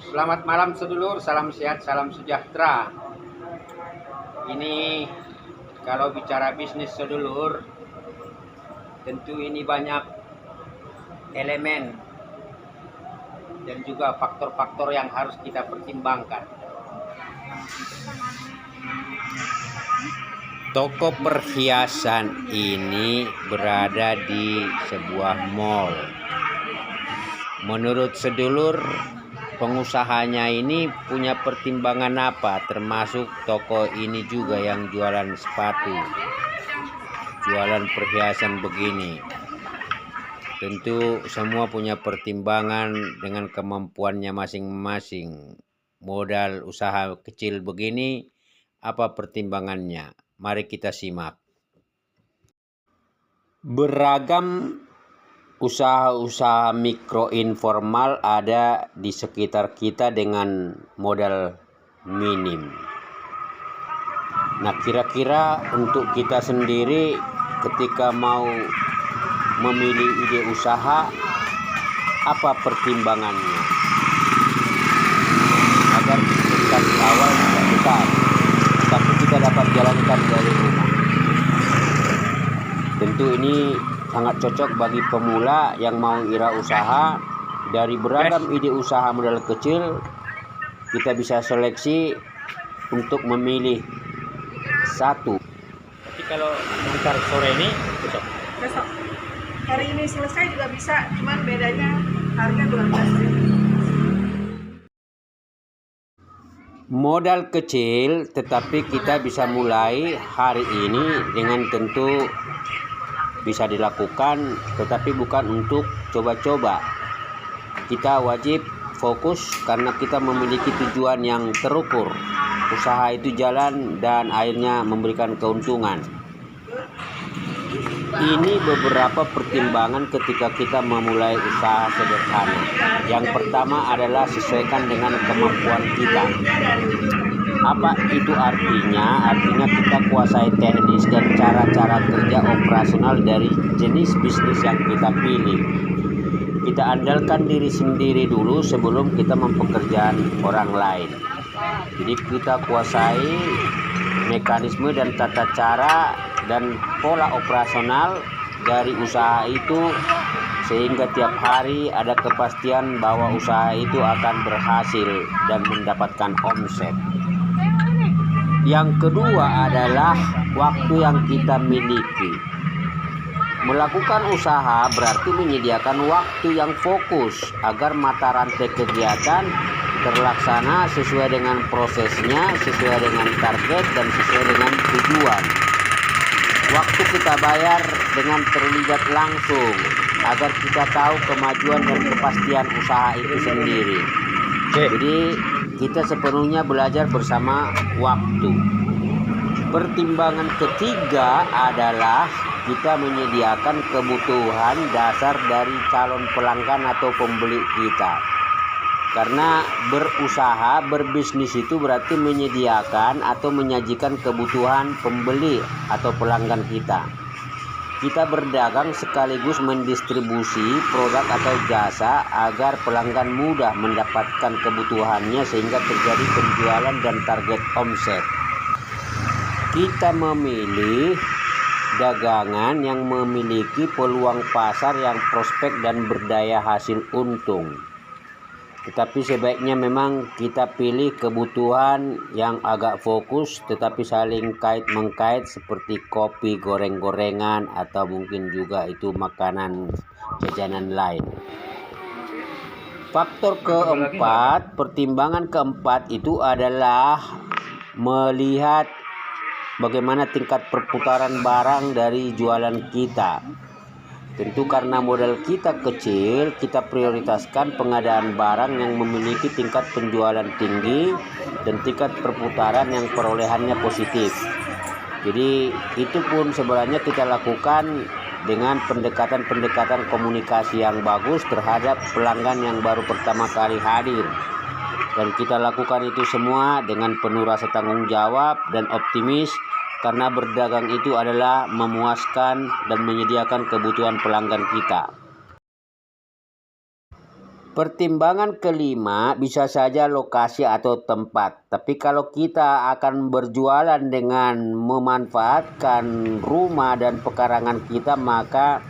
Selamat malam sedulur, salam sehat, salam sejahtera. Ini kalau bicara bisnis sedulur, tentu ini banyak elemen dan juga faktor-faktor yang harus kita pertimbangkan. Toko perhiasan ini berada di sebuah mall. Menurut sedulur, pengusahanya ini punya pertimbangan apa, termasuk toko ini juga yang jualan sepatu, jualan perhiasan begini. Tentu semua punya pertimbangan dengan kemampuannya masing-masing. Modal usaha kecil begini, apa pertimbangannya? Mari kita simak. Beragam usaha-usaha mikro informal ada di sekitar kita dengan modal minim. Nah, kira-kira untuk kita sendiri ketika mau memilih ide usaha, apa pertimbangannya agar investasi awal tidak besar, tapi kita dapat jalankan dari rumah? Tentu ini sangat cocok bagi pemula yang mau wirausaha. Dari beragam ide usaha modal kecil, kita bisa seleksi untuk memilih satu. Tapi kalau ntar sore ini besok. Hari ini selesai juga bisa, cuman bedanya harga 12.000. Modal kecil, tetapi kita bisa mulai hari ini dengan tentu bisa dilakukan, tetapi bukan untuk coba-coba. Kita wajib fokus karena kita memiliki tujuan yang terukur. Usaha itu jalan dan akhirnya memberikan keuntungan. Ini beberapa pertimbangan ketika kita memulai usaha sederhana. Yang pertama adalah sesuaikan dengan kemampuan kita. Apa itu artinya? Artinya kita kuasai teknis dan cara-cara kerja operasional dari jenis bisnis yang kita pilih. Kita andalkan diri sendiri dulu sebelum kita mempekerjakan orang lain. Jadi kita kuasai mekanisme dan tata cara dan pola operasional dari usaha itu, sehingga tiap hari ada kepastian bahwa usaha itu akan berhasil dan mendapatkan omset. Yang kedua adalah waktu yang kita miliki. Melakukan usaha berarti menyediakan waktu yang fokus agar mata rantai kegiatan terlaksana sesuai dengan prosesnya, sesuai dengan target, dan sesuai dengan tujuan. Waktu kita bayar dengan terlibat langsung agar kita tahu kemajuan dan kepastian usaha itu sendiri. Jadi kita sepenuhnya belajar bersama waktu. Pertimbangan ketiga adalah kita menyediakan kebutuhan dasar dari calon pelanggan atau pembeli kita. Karena berusaha, berbisnis itu berarti menyediakan atau menyajikan kebutuhan pembeli atau pelanggan kita. Kita berdagang sekaligus mendistribusi produk atau jasa agar pelanggan mudah mendapatkan kebutuhannya sehingga terjadi penjualan dan target omset. Kita memilih dagangan yang memiliki peluang pasar yang prospek dan berdaya hasil untung. Tetapi sebaiknya memang kita pilih kebutuhan yang agak fokus tetapi saling kait-mengkait seperti kopi, goreng-gorengan, atau mungkin juga itu makanan jajanan lain. Faktor keempat, pertimbangan keempat itu adalah melihat bagaimana tingkat perputaran barang dari jualan kita. Tentu karena modal kita kecil, kita prioritaskan pengadaan barang yang memiliki tingkat penjualan tinggi dan tingkat perputaran yang perolehannya positif. Jadi itu pun sebenarnya kita lakukan dengan pendekatan-pendekatan komunikasi yang bagus terhadap pelanggan yang baru pertama kali hadir. Dan kita lakukan itu semua dengan penuh rasa tanggung jawab dan optimis, karena berdagang itu adalah memuaskan dan menyediakan kebutuhan pelanggan kita. Pertimbangan kelima bisa saja lokasi atau tempat. Tapi kalau kita akan berjualan dengan memanfaatkan rumah dan pekarangan kita, maka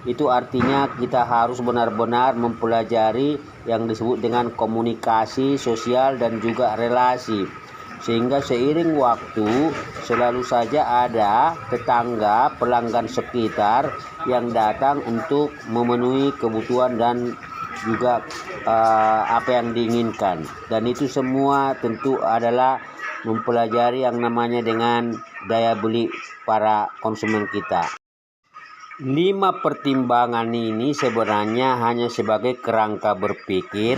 itu artinya kita harus benar-benar mempelajari yang disebut dengan komunikasi sosial dan juga relasi. Sehingga seiring waktu selalu saja ada tetangga, pelanggan sekitar yang datang untuk memenuhi kebutuhan dan juga apa yang diinginkan. Dan itu semua tentu adalah mempelajari yang namanya dengan daya beli para konsumen kita. 5 pertimbangan ini sebenarnya hanya sebagai kerangka berpikir,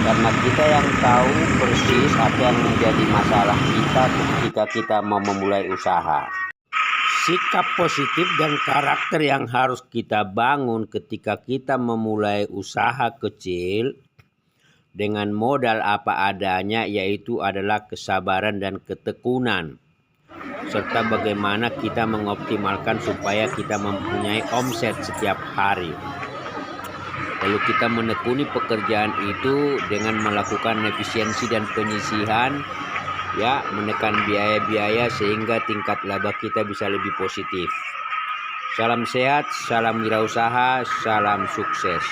karena kita yang tahu persis apa yang menjadi masalah kita ketika kita mau memulai usaha. Sikap positif dan karakter yang harus kita bangun ketika kita memulai usaha kecil dengan modal apa adanya, yaitu adalah kesabaran dan ketekunan, serta bagaimana kita mengoptimalkan supaya kita mempunyai omset setiap hari. Lalu kita menekuni pekerjaan itu dengan melakukan efisiensi dan penyisihan, ya, menekan biaya-biaya sehingga tingkat laba kita bisa lebih positif. Salam sehat, salam wirausaha, salam sukses.